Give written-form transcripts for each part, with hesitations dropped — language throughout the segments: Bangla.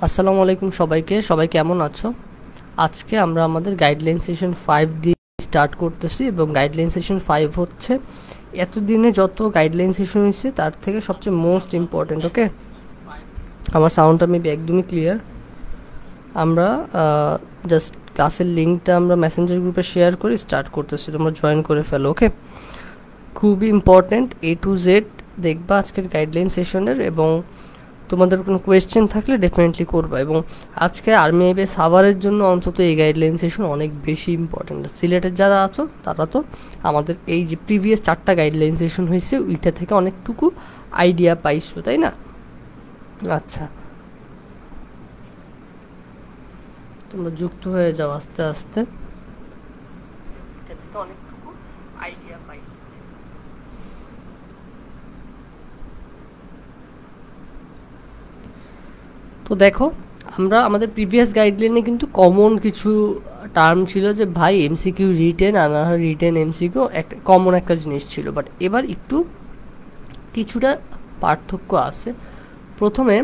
আসসালামু আলাইকুম সবাইকে। সবাই কেমন আছো? আজকে আমরা আমাদের গাইডলাইন সেশন 5 দিয়ে স্টার্ট করতেছি এবং গাইডলাইন সেশন 5 হচ্ছে এতদিনে যত গাইডলাইন সেশন হয়েছে তার থেকে সবচেয়ে মোস্ট ইম্পর্টেন্ট। ওকে, আমার সাউন্ডটা মেবি একদমই ক্লিয়ার। আমরা জাস্ট ক্লাসের লিঙ্কটা আমরা মেসেঞ্জার গ্রুপে শেয়ার করে স্টার্ট করতেছি, তোমরা জয়েন করে ফেলো। ওকে, খুবই ইম্পর্টেন্ট A to Z দেখবা আজকের গাইডলাইন সেশনের, এবং তোমাদের কোনো কোয়েশ্চেন থাকলে ডেফিনেটলি করবা। এবং আজকে আর্মি আইবে সাভারের জন্য অন্তত এই গাইডলাইন সেশন অনেক বেশি ইম্পর্টেন্ট। সিলেটের যারা আছো তারা তো আমাদের এই যে প্রিভিয়াস 4টা গাইডলাইন সেশন হয়েছে ওইটা থেকে অনেকটুকু আইডিয়া পাইছো, তাই না? আচ্ছা, তোমরা যুক্ত হয়ে যাও আস্তে আস্তে। এটা থেকে অনেকটুকু আইডিয়া পাইছো। তো দেখো, আমরা আমাদের প্রিভিয়াস গাইডলাইনে কিন্তু কমন কিছু টার্ম ছিল যে ভাই এমসিকিউ রিটেন আর না রিটেন এমসিকিউ একটা কমন একটা জিনিস ছিল, বাট এবার একটু কিছুটা পার্থক্য আছে। প্রথমে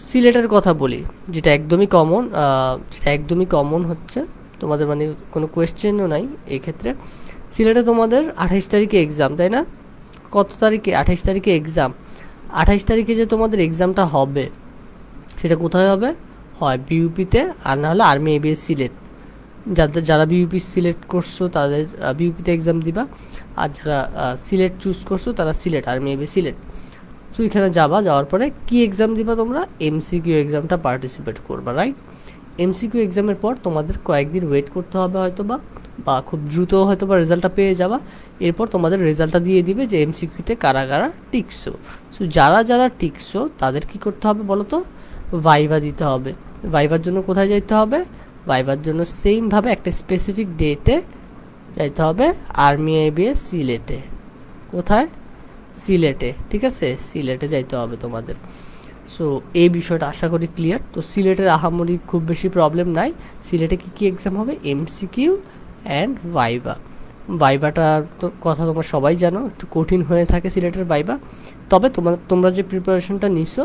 সিলেটের কথা বলি, যেটা একদমই কমন হচ্ছে তোমাদের, মানে কোনো কোয়েশ্চেনও নাই এক্ষেত্রে। সিলেটে তোমাদের 28 তারিখে এক্সাম, তাই না? কত তারিখে? 28 তারিখে এক্সাম। 28 তারিখে যে তোমাদের এক্সামটা হবে সেটা কোথায় হবে? হয় বিইউপিতে, আর না হলে আর্মি এবিএস সিলেট। যারা বিইউপি সিলেক্ট করছো তাদের বিইউপিতে এক্সাম দিবা, আর যারা সিলেট চুজ করছো তারা Sylhet, army ABS Sylhet. So এখানে যাওয়ার পরে কি এক্সাম দিবা তোমরা? এমসিকিউ এক্সামটা পার্টিসিপেট করবা, রাইট? এমসিকিউ এক্সামের পর তোমাদের কয়েকদিন ওয়েট করতে হবে হয়তো বা খুব দ্রুত হয়তো বা রেজাল্টটা পেয়ে যাবা। এরপর তোমাদের রেজাল্টটা দিয়ে দিবে যে এমসিকিউতে কারা কারা টিকছো। সো যারা টিকছো তাদের কি করতে হবে বলো তো? ভাইভা দিতে হবে। ভাইভার জন্য কোথায় যাইতে হবে? ভাইভার জন্য সেমভাবে একটা স্পেসিফিক ডেটে যাইতে হবে আর্মি আইবিএস সিলেটে। কোথায়? সিলেটে, ঠিক আছে? সিলেটে যাইতে হবে তোমাদের। সো এই বিষয়টা আশা করি ক্লিয়ার। তো সিলেটের আহামরি খুব বেশি প্রবলেম নাই। সিলেটে কি এক্সাম হবে? MCQ and viva. ভাইভাটার তো কথা তোমরা সবাই জানো, একটু কঠিন হয়ে থাকে সিলেটের ভাইভা। তবে তোমরা যে প্রিপারেশনটা নিছো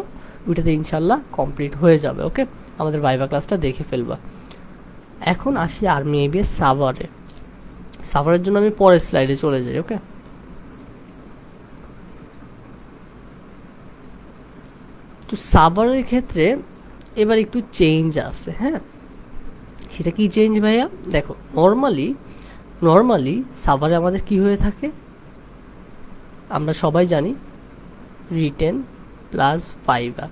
ওইটাতে ইনশাল্লাহ কমপ্লিট হয়ে যাবে। ওকে, আমাদের ভাইভা ক্লাসটা দেখে ফেলবা। এখন আসি আর্মি এবিএস সাভারে। সাভারের জন্য আমি পরের স্লাইডে চলে যাই। ওকে, তো সাভারের ক্ষেত্রে এবার একটু চেঞ্জ আছে। হ্যাঁ, সেটা কি চেঞ্জ ভাইয়া? দেখো, নর্মালি সাভারে আমাদের কি হয়ে থাকে আমরা সবাই জানি, রিটেন প্লাস ভাইভা।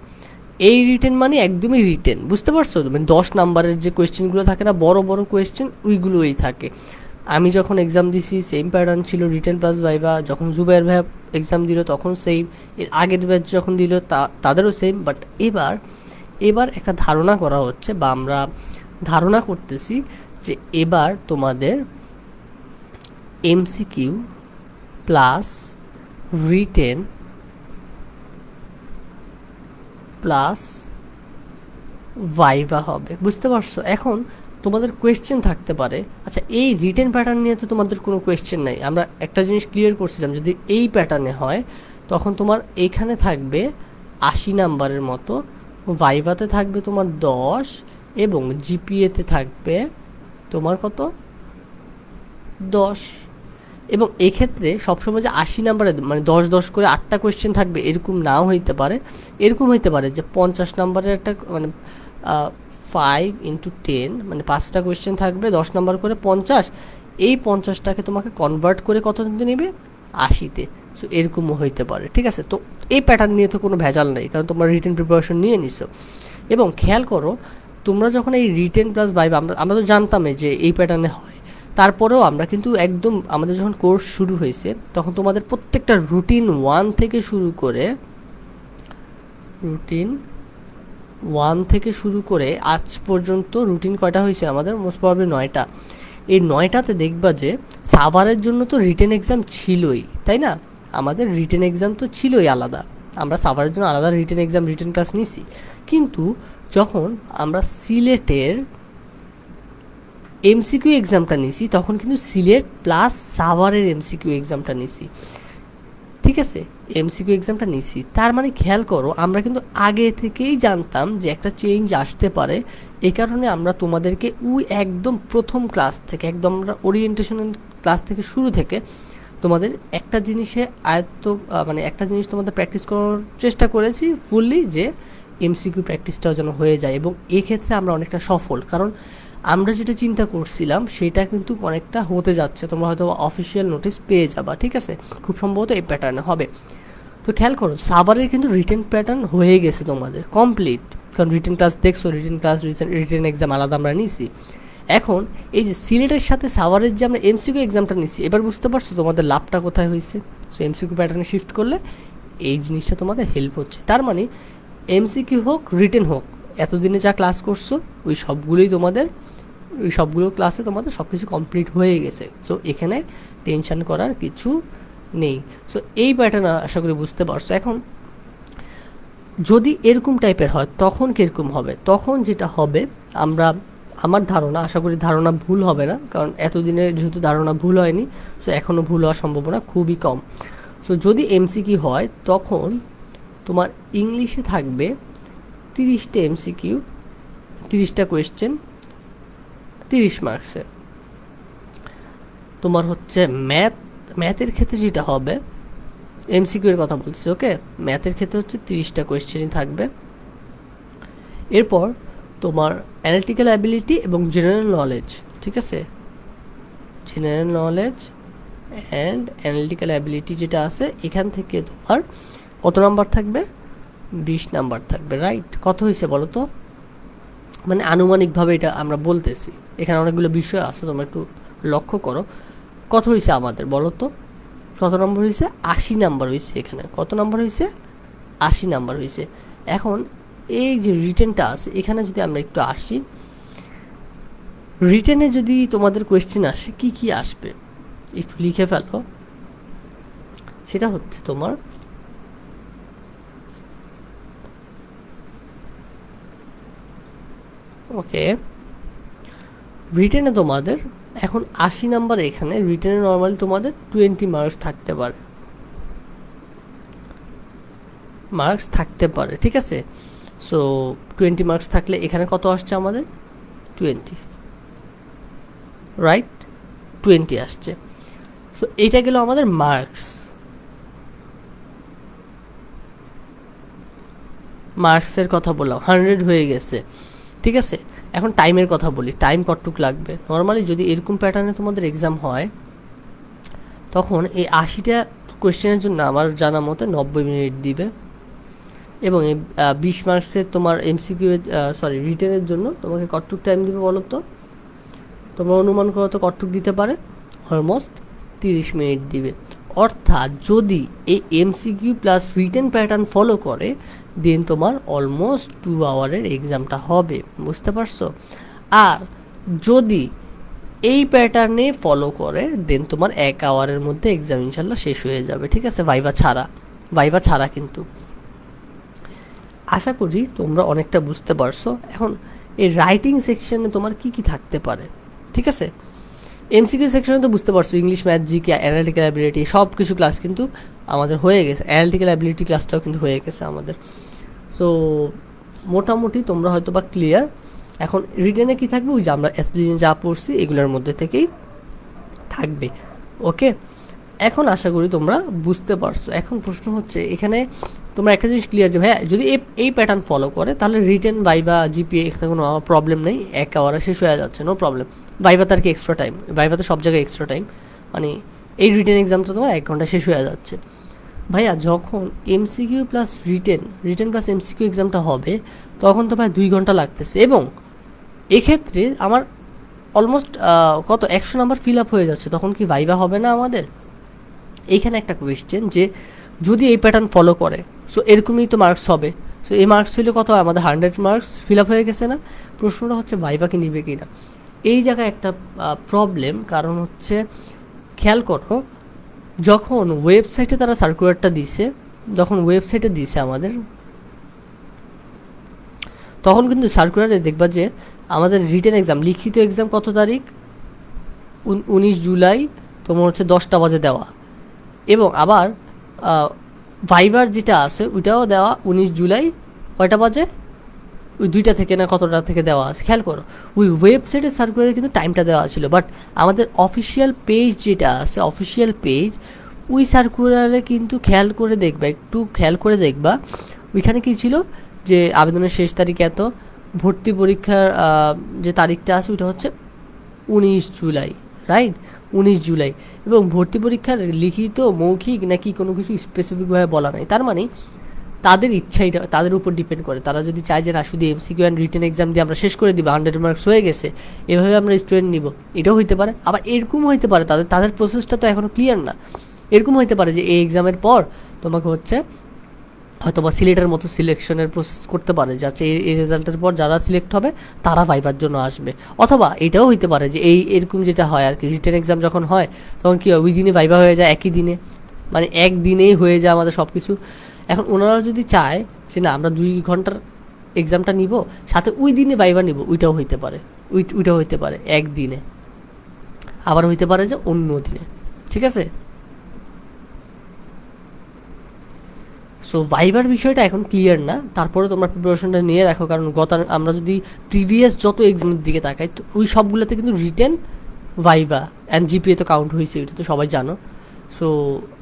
এই রিটেন মানে একদমই রিটেন, বুঝতে পারছো? মানে 10 নাম্বারের যে কোয়েশ্চেনগুলো থাকে না, বড় বড় কোয়েশ্চেন, ওইগুলোই থাকে। আমি যখন এক্সাম দিছি সেম প্যাটার্ন ছিল, রিটেন প্লাস ভাইভা। যখন জুবাইর ভাইয়া এক্সাম দিল তখন সেম, এর আগের ব্যাচ যখন দিল তাদেরও সেম। বাট এবার একটা ধারণা করা হচ্ছে, বা আমরা ধারণা করতেছি যে এবার তোমাদের MCQ plus written plus viva হবে, বুঝতে পারছো? এখন তোমাদের কোয়েশ্চেন থাকতে পারে, আচ্ছা এই রিটেন প্যাটার্ন নিয়ে তো তোমাদের কোনো কোয়েশ্চেন নাই। আমরা একটা জিনিস ক্লিয়ার করছিলাম, যদি এই প্যাটার্নে হয় তখন তোমার এখানে থাকবে 80 নাম্বারের মতো, ভাইভাতে থাকবে তোমার 10, এবং জিপিএতে থাকবে তোমার কত? 10। এবং এক্ষেত্রে সবসময় যে 80 নাম্বারে মানে 10 করে 8টা কোয়েশ্চেন থাকবে এরকম নাও হইতে পারে। এরকম হইতে পারে যে 50 নাম্বারের একটা মানে 5 × 10 মানে 5টা কোয়েশ্চেন থাকবে 10 নাম্বার করে 50। এই 50টাকে তোমাকে কনভার্ট করে কততে নেবে? 80-তে। সো এরকমও হইতে পারে, ঠিক আছে? তো এই প্যাটার্ন নিয়ে তো কোনো ভেজাল নেই, কারণ তোমরা রিটেন প্রিপারেশন নিয়ে নিছো। এবং খেয়াল করো, তোমরা যখন এই রিটেন প্লাস ভাইভা, আমরা তো জানতামই যে এই প্যাটার্নে হয়, তারপরেও আমরা কিন্তু একদম আমাদের যখন কোর্স শুরু হয়েছে তখন তোমাদের প্রত্যেকটা রুটিন 1 থেকে শুরু করে আজ পর্যন্ত রুটিন কয়টা হয়েছে আমাদের? মোস্ট প্রবাবলি 9টা। এই 9টাতে দেখবা যে সাভারের জন্য তো রিটেন এক্সাম ছিলই, তাই না? আমাদের রিটেন এক্সাম তো ছিলই আলাদা, আমরা সাভারের জন্য আলাদা রিটেন ক্লাস নিছি। কিন্তু যখন আমরা সিলেটের এমসিকিউ এক্সামটা নিছি তখন কিন্তু সিলেট প্লাস সাভারের এমসিকিউ এক্সামটা নিছি, ঠিক আছে? এমসিকিউ এক্সামটা নিছি, তার মানে খেয়াল করো আমরা কিন্তু আগে থেকেই জানতাম যে একটা চেঞ্জ আসতে পারে। এই কারণে আমরা তোমাদেরকে একদম প্রথম ক্লাস থেকে, একদম আমরা ওরিয়েন্টেশন ক্লাস থেকে শুরু থেকে তোমাদের একটা জিনিসে মানে একটা জিনিস তোমাদের প্র্যাকটিস করার চেষ্টা করেছি ফুললি, যে এমসিকিউ প্র্যাকটিসটাও যেন হয়ে যায়। এবং এক্ষেত্রে আমরা অনেকটা সফল, কারণ আমরা যেটা চিন্তা করছিলাম সেটা কিন্তু অনেকটা হতে যাচ্ছে। তোমরা হয়তো অফিসিয়াল নোটিশ পেয়ে যাবা, ঠিক আছে, খুব সম্ভবত এই প্যাটার্নে হবে। তো খেয়াল করো সাভারের কিন্তু রিটেন প্যাটার্ন হয়ে গেছে তোমাদের কমপ্লিট, কারণ রিটেন ক্লাস দেখছো, রিটেন ক্লাস রিটেন এক্সাম আলাদা আমরা নিছি। এখন এই যে সিলেটের সাথে সাভারের যে আমরা এমসিকিউ এক্সামটা নিছি, এবার বুঝতে পারছো তোমাদের লাভটা কোথায় হয়েছে। সো এমসিকিউ প্যাটার্নে শিফট করলে এই জিনিসটা তোমাদের হেল্প হচ্ছে। তার মানে এমসিকিউ হোক রিটেন হোক, এতদিনে যা ক্লাস করছো ওই সবগুলো ক্লাসে তোমাদের সব কিছু কমপ্লিট হয়ে গেছে। সো এখানে টেনশন করার কিছু নেই। সো এই প্যাটার্ন আশা করি বুঝতে পারছো। এখন যদি এরকম টাইপের হয় তখন কীরকম হবে? তখন যেটা হবে, আমার ধারণা, আশা করি ধারণা ভুল হবে না, কারণ এতদিনে যেহেতু ধারণা ভুল হয়নি, সো এখনও ভুল হওয়ার সম্ভাবনা খুবই কম। সো যদি এমসিকিউ হয় তখন তোমার ইংলিশে থাকবে 30টা এমসিকিউ, 30টা কোয়েশ্চেন, 30 মার্কসের। তোমার হচ্ছে ম্যাথের ক্ষেত্রে যেটা হবে, এমসিকিউ এর কথা বলছি, ওকে, ম্যাথের ক্ষেত্রে হচ্ছে 30টা কোয়েশ্চেনই থাকবে। এরপর তোমার অ্যানালিটিক্যাল অ্যাবিলিটি এবং জেনারেল নলেজ, ঠিক আছে, general knowledge and analytical ability যেটা আছে, এখান থেকে তোমার কত নাম্বার থাকবে? 20 নাম্বার থাকবে, রাইট? কত হয়েছে বলো তো? মানে আনুমানিকভাবে এটা আমরা বলতেছি, এখানে অনেকগুলো বিষয় আছে, তোমরা একটু লক্ষ্য করো। কত হয়েছে আমাদের বলো তো? কত নম্বর হয়েছে? 80 নাম্বার হয়েছে। এখানে কত নাম্বার হয়েছে? 80 নাম্বার হয়েছে। এখন এই যে রিটেনটা আছে, এখানে যদি আমরা একটু আসি, রিটেনে যদি তোমাদের কোয়েশ্চেন আসে, কি কি আসবে একটু লিখে ফেলো। সেটা হচ্ছে তোমার ওকে, রিটেনে তোমাদের এখন 80 নাম্বার, এখানে রিটেনে নর্মালি তোমাদের 20 মার্কস থাকতে পারে, ঠিক আছে। সো 20 মার্কস থাকলে এখানে কত আসছে আমাদের? 20, রাইট? 20 আসছে। সো এইটা গেল আমাদের মার্কসের কথা বললাম, 100 হয়ে গেছে, ঠিক আছে। এখন টাইমের কথা বলি, টাইম কতটুকু লাগবে? নর্মালি যদি এরকম প্যাটার্নে তোমাদের এক্সাম হয়, তখন এই 80টা কোয়েশ্চেনের জন্য আমার জানা মতে 90 মিনিট দিবে। এবং এই 20 মার্কসের তোমার এমসিকিউ রিটেনের জন্য তোমাকে কতটুকু টাইম দিবে বলো তো? তোমরা অনুমান করো তো কতটুকু দিতে পারে? অলমোস্ট 30 মিনিট দিবে। অর্থাৎ যদি এই MCQ plus written pattern follow করে, দেন তোমার অলমোস্ট 2 আওয়ারের এক্সামটা হবে, বুঝতে পারছো? আর যদি এই প্যাটার্নে ফলো করে, দেন তোমার 1 আওয়ারের মধ্যে এক্সাম ইনশাল্লাহ শেষ হয়ে যাবে, ঠিক আছে, ভাইবা ছাড়া কিন্তু। আশা করি তোমরা অনেকটা বুঝতে পারছো। এখন এই রাইটিং সেকশনে তোমার কি কি থাকতে পারে, ঠিক আছে। এমসিকিউ সেকশনে তো বুঝতে পারছো, English, math, GK, analytical ability সব কিছু ক্লাস কিন্তু আমাদের হয়ে গেছে। অ্যানালিটিক্যাল অ্যাবিলিটি ক্লাসটাও কিন্তু হয়ে গেছে আমাদের। সো মোটামুটি তোমরা হয়তো বা ক্লিয়ার। এখন রিটেনে কি থাকবে? ওই যে আমরা এতদিনে যা পড়ছি এগুলোর মধ্যে থেকেই থাকবে, ওকে। এখন আশা করি তোমরা বুঝতে পারছো। এখন প্রশ্ন হচ্ছে, এখানে তোমরা একটা জিনিস ক্লিয়ার যে ভাইয়া যদি এই প্যাটার্ন ফলো করে, তাহলে রিটেন, ভাইবা, জিপিএ এখানে কোনো প্রবলেম নেই, 1 আওয়ারে শেষ হয়ে যাচ্ছে, নো প্রবলেম। ভাইভাতে আর কি এক্সট্রা টাইম, ভাইভাতে সব জায়গায় এক্সট্রা টাইম, মানে এই রিটেন এক্সামটা তোমার 1 ঘন্টা শেষ হয়ে যাচ্ছে। ভাইয়া যখন MCQ plus written plus MCQ এক্সামটা হবে, তখন তো ভাই 2 ঘন্টা লাগতেছে। এবং এক্ষেত্রে আমার অলমোস্ট 100 নাম্বার ফিল আপ হয়ে যাচ্ছে, তখন কি ভাইবা হবে না আমাদের? এইখানে একটা কোয়েশ্চেন, যে যদি এই প্যাটার্ন ফলো করে, সো এরকমই তো মার্কস হবে। সো এই মার্কস হইলে কত হয়? আমাদের 100 মার্কস ফিল আপ হয়ে গেছে না? প্রশ্নটা হচ্ছে ভাইভাকে নিবে কি না। এই জায়গায় একটা প্রবলেম, কারণ হচ্ছে খেয়াল করো, যখন ওয়েবসাইটে তারা সার্কুলারটা দিছে, আমাদের, তখন কিন্তু সার্কুলারে দেখবা যে আমাদের রিটেন এক্সাম, লিখিত এক্সাম কত তারিখ? 19 জুলাই তোমার হচ্ছে 10টা বাজে দেওয়া। এবং আবার ভাইবার যেটা আছে ওইটাও দেওয়া 19 জুলাই, কয়টা বাজে, ওই 2টা থেকে না কতটা থেকে দেওয়া আছে খেয়াল করো। ওই ওয়েবসাইটের সার্কুলারে কিন্তু টাইমটা দেওয়া ছিল, বাট আমাদের অফিসিয়াল পেজ যেটা আছে, অফিসিয়াল পেজ, ওই সার্কুলারে কিন্তু খেয়াল করে দেখবা, একটু খেয়াল করে দেখবা ওইখানে কী ছিল যে আবেদনের শেষ তারিখ এত, ভর্তি পরীক্ষার যে তারিখটা আছে ওইটা হচ্ছে 19 জুলাই, রাইট, 19 জুলাই। এবং ভর্তি পরীক্ষার লিখিত মৌখিক নাকি কোনো কিছু স্পেসিফিকভাবে বলা নাই, তার মানে তাদের ইচ্ছাইটা তাদের উপর ডিপেন্ড করে। তারা যদি চায় যে না শুধু এমসিকিউ অ্যান্ড রিটেন এক্সাম দিয়ে আমরা শেষ করে দিব, 100 মার্কস হয়ে গেছে, এভাবে আমরা স্টুডেন্ট নিব, এটাও হইতে পারে। আবার এরকম হইতে পারে তাদের প্রসেসটা তো এখনও ক্লিয়ার না, এরকম হইতে পারে যে এই এক্সামের পর তোমাকে হচ্ছে হয়তো বা সিলেটের মতো সিলেকশনের প্রসেস করতে পারে, যাচ্ছে এই রেজাল্টের পর যারা সিলেক্ট হবে তারা ভাইবার জন্য আসবে। অথবা এটাও হইতে পারে যে এরকম যেটা হয় আর কি, রিটেন এক্সাম যখন হয় তখন কী হয়, ওই দিনে ভাইবা হয়ে যায়, একই দিনে, মানে একদিনেই হয়ে যায় আমাদের সব কিছু। এখন ওনারা যদি চায় যে না আমরা 2 ঘন্টার এক্সামটা নিব, সাথে ওই দিনে ভাইবা নিব, ওইটাও হইতে পারে, ওইটাও হইতে পারে একদিনে, আবার হইতে পারে যে অন্য দিনে, ঠিক আছে। সো ভাইবার বিষয়টা এখন ক্লিয়ার না, তারপরে তোমরা প্রিপারেশনটা নিয়ে রাখো, কারণ আমরা যদি প্রিভিয়াস যত এক্সামের দিকে তাকাই তো ওই সবগুলোতে কিন্তু রিটেন, ভাইবা অ্যান্ড জিপিএ তো কাউন্ট হয়েছে, এটা তো সবাই জানো। সো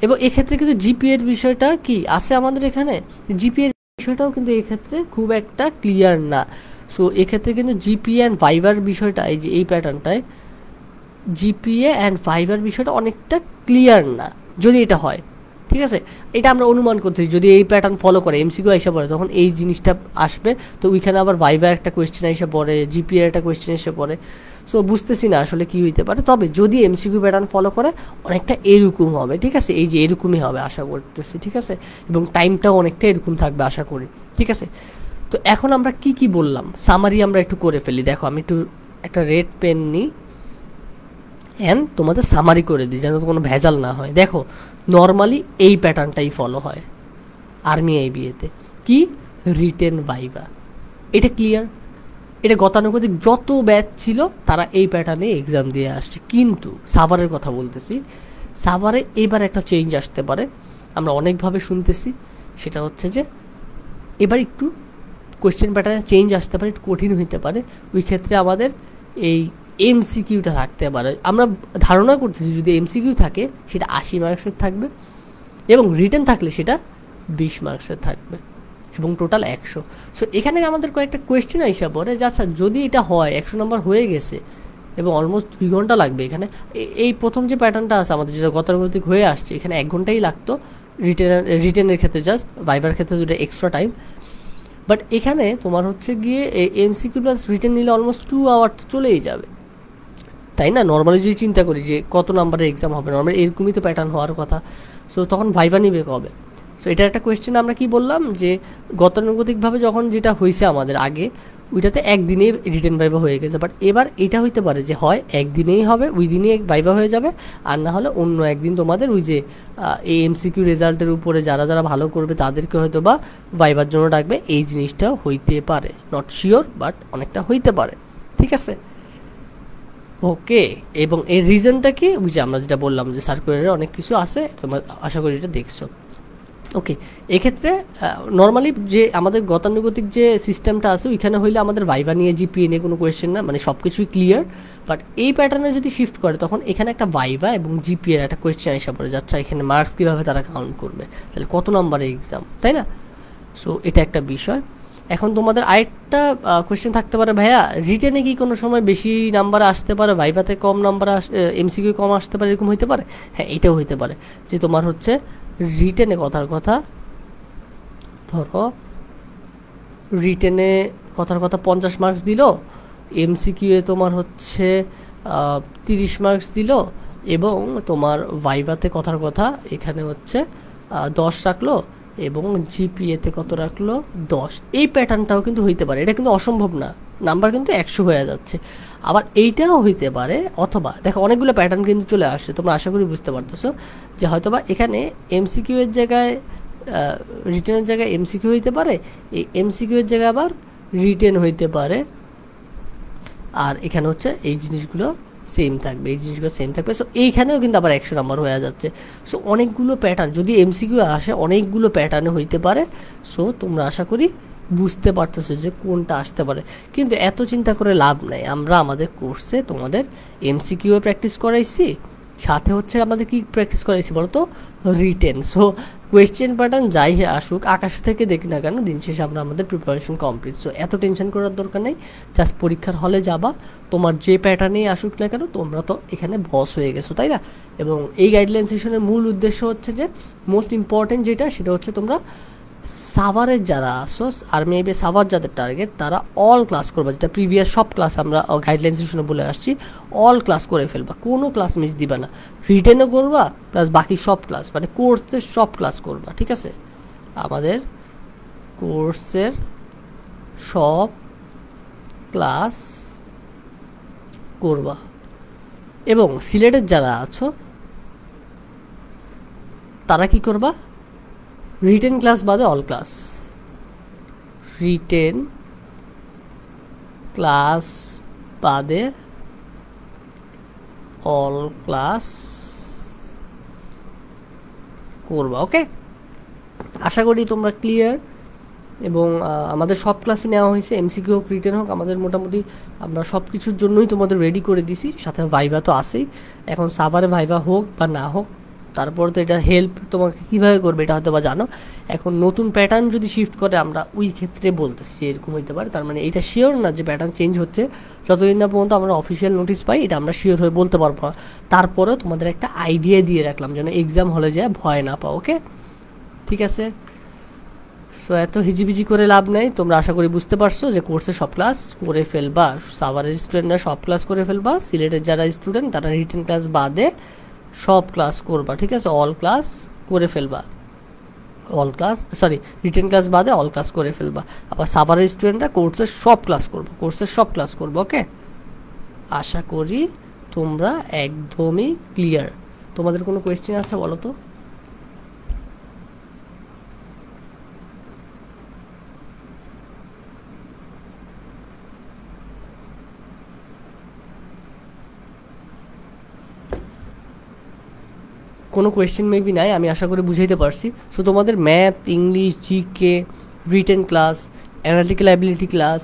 এবং এক্ষেত্রে কিন্তু জিপিএর বিষয়টা কি আছে আমাদের এখানে, জিপিএর বিষয়টাও কিন্তু এক্ষেত্রে খুব একটা ক্লিয়ার না। সো এক্ষেত্রে কিন্তু জিপিএ অ্যান্ড ভাইবার বিষয়টা, এই যে এই প্যাটার্নটায় জিপিএ অ্যান্ড ভাইবার বিষয়টা অনেকটা ক্লিয়ার না, যদি এটা হয়, ঠিক আছে। এটা আমরা অনুমান করতেছি যদি এই প্যাটার্ন ফলো করে এমসিকিউ এসে পড়ে তখন এই জিনিসটা আসবে, তো ওইখানে আবার ভাইবার একটা কোয়েশ্চেন এসে পড়ে, জিপিএ একটা কোয়েশ্চেন এসে পড়ে। সো বুঝতেছি না আসলে কী হইতে পারে, তবে যদি এমসিকিউ প্যাটার্ন ফলো করে অনেকটা এরকম হবে, ঠিক আছে, এই যে এরকমই হবে আশা করতেছি, ঠিক আছে, এবং টাইমটাও অনেকটা এরকম থাকবে আশা করি, ঠিক আছে। তো এখন আমরা কি কি বললাম সামারি আমরা একটু করে ফেলি। দেখো আমি একটু একটা রেড পেন নিই অ্যান্ড তোমাদের সামারি করে দিই যেন কোনো ভেজাল না হয়। দেখো নর্মালি এই প্যাটার্নটাই ফলো হয় আর্মি আইবিএতে, কি রিটেন ভাইবা, এটা ক্লিয়ার, এটা গতানুগতিক যত ব্যাচ ছিল তারা এই প্যাটার্নে এক্সাম দিয়ে আসছে। কিন্তু সাভারের কথা বলতেছি, সাভারে এবার একটা চেঞ্জ আসতে পারে, আমরা অনেকভাবে শুনতেছি, সেটা হচ্ছে যে এবার একটু কোয়েশ্চেন প্যাটার্নে চেঞ্জ আসতে পারে, একটু কঠিন হইতে পারে, ওই ক্ষেত্রে আমাদের এই এমসিকিউটা থাকতে পারে। আমরা ধারণা করতেছি যদি এমসিকিউ থাকে সেটা 80 মার্কসের থাকবে এবং রিটেন থাকলে সেটা 20 মার্কসের থাকবে এবং টোটাল 100। সো এখানে আমাদের কয়েকটা কোয়েশ্চেন হিসাব পড়ে যে আচ্ছা যদি এটা হয় 100 নম্বর হয়ে গেছে এবং অলমোস্ট 2 ঘন্টা লাগবে, এখানে এই প্রথম যে প্যাটার্নটা আছে আমাদের যেটা গতানুগতিক হয়ে আসছে এখানে 1 ঘন্টাই লাগতো রিটেনের ক্ষেত্রে, জাস্ট ভাইবার ক্ষেত্রে যেটা এক্সট্রা টাইম, বাট এখানে তোমার হচ্ছে গিয়ে এমসিকিউ প্লাস রিটেন নিলে অলমোস্ট 2 আওয়ার তো চলেই যাবে, তাই না। নর্মালি যদি চিন্তা করি যে কত নাম্বারের এক্সাম হবে, নর্মালি এরকমই তো প্যাটার্ন হওয়ার কথা। সো তখন ভাইবা নিবে কবে? সো এটা একটা কোয়েশ্চেন। আমরা কি বললাম যে গতানুগতিকভাবে যখন যেটা হয়েছে আমাদের আগে ওইটাতে একদিনেই রিটেন ভাইবা হয়ে গেছে, বাট এবার এটা হইতে পারে যে হয় একদিনেই হবে, ওই দিনেই ভাইবা হয়ে যাবে, আর না হলে অন্য একদিন তোমাদের ওই যে এই এমসিকিউ রেজাল্টের উপরে যারা যারা ভালো করবে তাদেরকে হয়তো বা ভাইবার জন্য ডাকবে, এই জিনিসটাও হইতে পারে, নট শিওর বাট অনেকটা হইতে পারে, ঠিক আছে। ওকে, এবং এর রিজনটা কি, ওই যে আমরা যেটা বললাম যে সার্কুলারে অনেক কিছু আছে, তোমরা আশা করি এটা দেখছো। ওকে, এক্ষেত্রে নর্মালি যে আমাদের গতানুগতিক যে সিস্টেমটা আছে ওইখানে হইলে আমাদের ভাইবা নিয়ে জিপিএ নিয়ে কোনো কোয়েশ্চেন না, মানে সব কিছুই ক্লিয়ার। বাট এই প্যাটার্নে যদি শিফট করে তখন এখানে একটা ভাইবা এবং জিপিএর একটা কোয়েশ্চেন এসে পড়ে যাচ্ছে, এখানে মার্কস কীভাবে তারা কাউন্ট করবে, তাহলে কত নম্বরের এক্সাম, তাই না। সো এটা একটা বিষয়। এখন তোমাদের আরেকটা কোয়েশ্চেন থাকতে পারে, ভাইয়া রিটেনে কি কোনো সময় বেশি নাম্বার আসতে পারে, ভাইভাতে কম নাম্বার এমসিকিউ কম আসতে পারে, এরকম হইতে পারে? হ্যাঁ, এটাও হইতে পারে যে তোমার হচ্ছে রিটেনে কথার কথা ধরো রিটেনে কথার কথা 50 মার্কস দিল, এমসিকিউয়ে তোমার হচ্ছে 30 মার্কস দিল, এবং তোমার ভাইভাতে কথার কথা এখানে হচ্ছে 10 রাখলো, এবং জিপিএতে কত রাখলো 10। এই প্যাটার্নটাও কিন্তু হইতে পারে, এটা কিন্তু অসম্ভব না, নাম্বার কিন্তু 100 হয়ে যাচ্ছে। আবার এইটাও হইতে পারে, অথবা দেখো অনেকগুলো প্যাটার্ন কিন্তু চলে আসছে, তোমরা আশা করি বুঝতে পারতেছো যে হয়তোবা এখানে এমসিকিউ এর জায়গায় রিটেনের জায়গায় এমসিকিউ হইতে পারে, এই এমসিকিউ এর জায়গায় আবার রিটেন হইতে পারে, আর এখানে হচ্ছে এই জিনিসগুলো সেম থাকবে, এই জিনিসগুলো সেম থাকবে। সো এইখানেও কিন্তু আবার 100 নাম্বার হয়ে যাচ্ছে। সো অনেকগুলো প্যাটার্ন, যদি এমসিকিউ আসে অনেকগুলো প্যাটার্নে হইতে পারে। সো তোমরা আশা করি বুঝতে পারতেছো যে কোনটা আসতে পারে, কিন্তু এত চিন্তা করে লাভ নাই। আমরা আমাদের কোর্সে তোমাদের এমসিকিউ প্র্যাকটিস করাইছি, সাথে হচ্ছে আমাদের কি প্র্যাকটিস করাইছি বলো তো, রিটেন। সো কোয়েশ্চেন প্যাটার্ন যাই আসুক আকাশ থেকে দেখি না কেন, দিন শেষে আমরা আমাদের প্রিপারেশন কমপ্লিট। সো এত টেনশন করার দরকার নেই, জাস্ট পরীক্ষার হলে যাবা, তোমার যে প্যাটার্নেই আসুক না কেন তোমরা তো এখানে বস হয়ে গেছো, তাই না? এবং এই গাইডলাইন সেশনের মূল উদ্দেশ্য হচ্ছে যে মোস্ট ইম্পর্টেন্ট যেটা, সেটা হচ্ছে তোমরা সাভারের যারা আসো আর মেবি সাভার যাদের টার্গেট তারা অল ক্লাস করবা, যেটা প্রিভিয়াস সব ক্লাস আমরা গাইডলাইন সেশনে বলে আসছি, অল ক্লাস করে ফেলবা, কোনো ক্লাস মিস দিবা না। রিটেনও করবা প্লাস বাকি সব ক্লাস, মানে কোর্সের সব ক্লাস করবা, ঠিক আছে? আমাদের কোর্সের সব ক্লাস করবা। এবং সিলেটের যারা আছো তারা কি করবা, রিটেন ক্লাস বাদে অল ক্লাস, রিটেন ক্লাস বাদে অল ক্লাস করবা। ওকে, আশা করি তোমরা ক্লিয়ার। এবং আমাদের সব ক্লাসে নেওয়া হয়েছে, এমসিকিউ হোক রিটেন হোক, আমাদের মোটামুটি আমরা সব কিছুর জন্যই তোমাদের রেডি করে দিছি, সাথে ভাইভা তো আসেই। এখন সাভারে ভাইভা হোক বা না হোক, তারপর তো এটা হেল্প তোমাকে কীভাবে করবে এটা হয়তো বা জানো। এখন নতুন প্যাটার্ন যদি শিফট করে আমরা ওই ক্ষেত্রে বলতেছি যে এরকম হইতে পারে, তার মানে এটা শিওর না যে প্যাটার্ন চেঞ্জ হচ্ছে, যতদিন না পর্যন্ত আমরা অফিসিয়াল নোটিস পাই এটা আমরা শিওর হয়ে বলতে পারবো না। তারপরেও তোমাদের একটা আইডিয়া দিয়ে রাখলাম যেন এক্সাম হলে যায় ভয় না পাও। ওকে, ঠিক আছে? সো এত হিজিবিজি করে লাভ নেই, তোমরা আশা করি বুঝতে পারছো যে কোর্সে সব ক্লাস করে ফেলবা, সাভারের স্টুডেন্টরা সব ক্লাস করে ফেলবা, সিলেটের যারা স্টুডেন্ট তারা রিটেন ক্লাস বাদে সব ক্লাস করবা, ঠিক আছে? অল ক্লাস করে ফেলবা, all class sorry written class বাদে অল ক্লাস করে ফেলবা। আবার সাভারের স্টুডেন্টরা কোর্সের সব ক্লাস করবো, কোর্সের সব ক্লাস করবো। ওকে, আশা করি তোমরা একদমই ক্লিয়ার। তোমাদের কোনো কোয়েশ্চেন আছে বলো তো? কোনো কোয়েশ্চেন মেবি নাই, আমি আশা করি বুঝাইতে পারছি। সো তোমাদের math, English, GK, written class, analytical ability class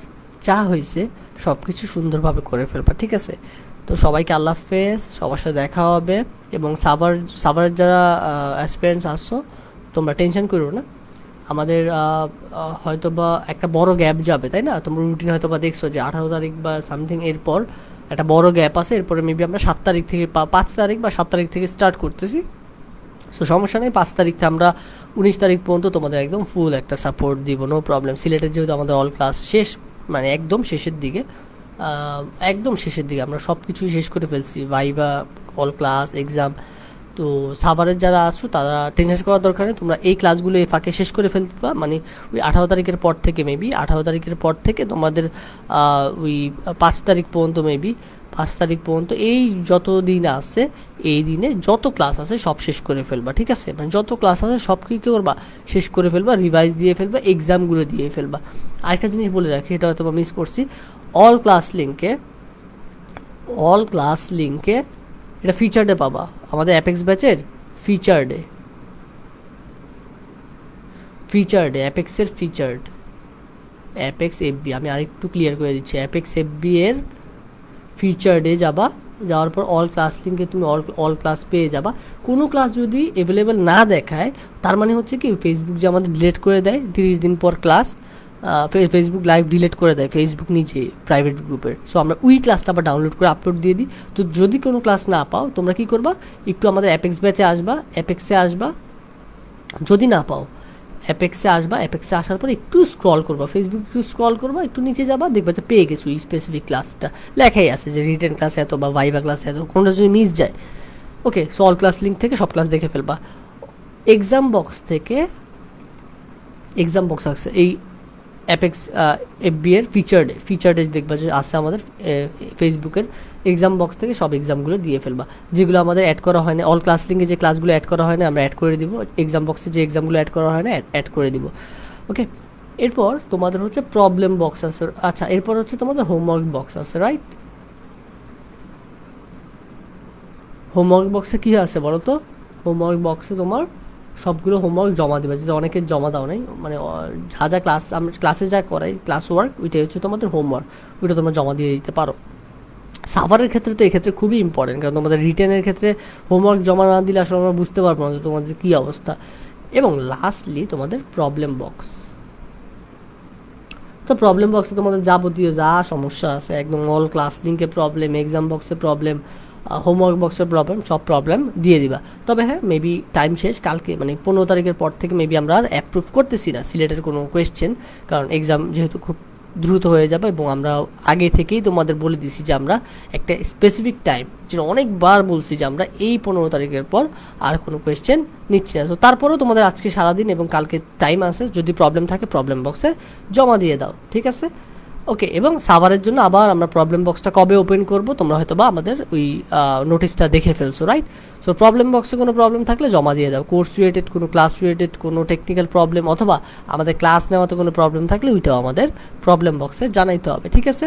যা হয়েছে সব কিছু সুন্দরভাবে করে ফেলবা, ঠিক আছে? তো সবাইকে আল্লাহ হাফেজ, সবার সাথে দেখা হবে। এবং সাভারের যারা অ্যাসপিরেন্টস আসছো তোমরা টেনশন করো না, আমাদের হয়তো বা একটা বড় গ্যাপ যাবে, তাই না? তোমরা রুটিন হয়তো বা দেখছো যে 18 তারিখ বা সামথিং এরপর একটা বড় গ্যাপ আছে, এরপরে মেবি আমরা 7 তারিখ থেকে 5 তারিখ বা 7 তারিখ থেকে স্টার্ট করতেছি। সো সমস্যা নেই, 5 তারিখ থেকে আমরা 19 তারিখ পর্যন্ত তোমাদের একদম ফুল একটা সাপোর্ট দিব, নো প্রবলেম। সিলেটের যেহেতু আমাদের অল ক্লাস শেষ, মানে একদম শেষের দিকে, আমরা সব কিছুই শেষ করে ফেলছি, ভাইভা, অল ক্লাস, এক্সাম। তো সাভারের যারা আসছো তারা টেনশন করার দরকার নেই, তোমরা এই ক্লাসগুলো এই ফাঁকে শেষ করে ফেলবা। মানে ওই 18 তারিখের পর থেকে মেবি 18 তারিখের পর থেকে তোমাদের ওই 5 তারিখ পর্যন্ত মেবি 5 তারিখ পর্যন্ত এই যত দিন আছে এই দিনে যত ক্লাস আছে সব শেষ করে ফেলবা, ঠিক আছে? মানে যত ক্লাস আছে সব কী করবা, শেষ করে ফেলবা, রিভাইজ দিয়ে ফেলবা, এক্সামগুলো দিয়ে ফেলবা। আরেকটা জিনিস বলে রাখি, এটা হয়তো মিস করছি, অল ক্লাস লিঙ্কে এটা ফিচার ডে পাবা, আমাদের অ্যাপেক্স ব্যাচের ফিচার ডে অ্যাপেক্সের ফিচার্ড, অ্যাপেক্স এফবি, আমি আরেকটু ক্লিয়ার করে দিচ্ছি, অ্যাপেক্স এফবি এর ফিচার ডে যাওয়ার পর অল ক্লাস লিঙ্কে তুমি অল ক্লাস পেয়ে যাবা। কোনো ক্লাস যদি অ্যাভেলেবেল না দেখায় তার মানে হচ্ছে কি ফেসবুক যে আমাদের ডিলিট করে দেয় 30 দিন পর ক্লাস, ফেসবুক লাইভ ডিলিট করে দেয় ফেসবুক নিজে প্রাইভেট গ্রুপের। সো আমরা ওই ক্লাসটা আবার ডাউনলোড করে আপলোড দিয়ে দিই। তো যদি কোনো ক্লাস না পাও তোমরা কী করবা, একটু আমাদের অ্যাপেক্স ব্যাচে আসবা, যদি না পাও অ্যাপেক্সে আসার পর একটু স্ক্রল করবা, ফেসবুক একটু স্ক্রল করবা, একটু নিচে যাবা, দেখবা যে পেয়ে গেছো এই স্পেসিফিক ক্লাসটা, লেখাই আছে যে রিটেন ক্লাস এত বা ভাইভা ক্লাস এত, কোনোটা যদি মিস যায় ওকে। সো অল ক্লাস লিঙ্ক থেকে সব ক্লাস দেখে ফেলবা। এক্সাম বক্স আছে এই অ্যাপেক্স এফবি এর ফিচার ডে দেখবা যে আছে আমাদের ফেসবুকের এক্সাম বক্স থেকে সব এক্সামগুলো দিয়ে ফেলবা, যেগুলো আমাদের অ্যাড করা হয় না। অল ক্লাস লিঙ্কে যে ক্লাসগুলো অ্যাড করা হয় না আমরা অ্যাড করে দিব, এক্সাম বক্সে যে এক্সামগুলো অ্যাড করা হয় না অ্যাড করে দিব। ওকে, এরপর তোমাদের হচ্ছে প্রবলেম বক্স আছে, আচ্ছা এরপর হচ্ছে তোমাদের হোমওয়ার্ক বক্স আছে, রাইট? হোমওয়ার্ক বক্সে কী আছে বলো তো? হোমওয়ার্ক বক্সে তোমার সবগুলো হোমওয়ার্ক জমা দেবে, যেটা অনেকের জমা দাও নাই, মানে যা যা আমরা ক্লাসে যা করাই ক্লাস ওয়ার্ক, ওইটাই হচ্ছে তোমাদের হোমওয়ার্ক, ওইটা তোমরা জমা দিয়ে দিতে পারো। সাভারের ক্ষেত্রে তো এক্ষেত্রে খুবই ইম্পর্টেন্ট, কারণ তোমাদের রিটেনের ক্ষেত্রে হোমওয়ার্ক জমা না দিলে আসলে আমরা বুঝতে পারবো না যে তোমাদের কী অবস্থা। এবং লাস্টলি তোমাদের প্রবলেম বক্স। তো প্রবলেম বক্সে তোমাদের যাবতীয় যা সমস্যা আছে, একদম অল ক্লাস লিঙ্কে প্রবলেম, এক্সাম বক্সে প্রবলেম, হোমওয়ার্ক বক্সের প্রবলেম, সব প্রবলেম দিয়ে দিবা। তবে হ্যাঁ, মেবি টাইম শেষ কালকে, মানে 15 তারিখের পর থেকে মেবি আমরা আর অ্যাপ্রুভ করতেছি না সিলেটের কোনো কোয়েশ্চেন, কারণ এক্সাম যেহেতু খুব দ্রুত হয়ে যাবে, এবং আমরা আগে থেকেই তোমাদের বলে দিছি যে আমরা একটা স্পেসিফিক টাইম, যেটা অনেকবার বলছি যে আমরা এই 15 তারিখের পর আর কোনো কোয়েশ্চেন নিচ্ছি না। তো তারপরেও তোমাদের আজকে সারাদিন এবং কালকে টাইম আছে, যদি প্রবলেম থাকে প্রবলেম বক্সে জমা দিয়ে দাও, ঠিক আছে? ওকে। এবং সাভারের জন্য আবার আমরা প্রবলেম বক্সটা কবে ওপেন করব তোমরা হয়তো বা আমাদের ওই নোটিশটা দেখে ফেলছো, রাইট? সো প্রবলেম বক্সে কোনো প্রবলেম থাকলে জমা দিয়ে দাও। কোর্স রিলেটেড, কোনো ক্লাস রিলেটেড, কোনো টেকনিক্যাল প্রবলেম, অথবা আমাদের ক্লাস নেওয়াতে কোনো প্রবলেম থাকলে ওইটাও আমাদের প্রবলেম বক্সে জানাইতে হবে, ঠিক আছে?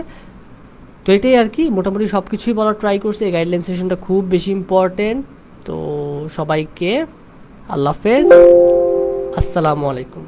তো এটাই আর কি, মোটামুটি সব কিছুই বলার ট্রাই করছি। এই গাইডলাইন সেশনটা খুব বেশি ইম্পর্টেন্ট। তো সবাইকে আল্লাহ হাফেজ, আসসালামু আলাইকুম।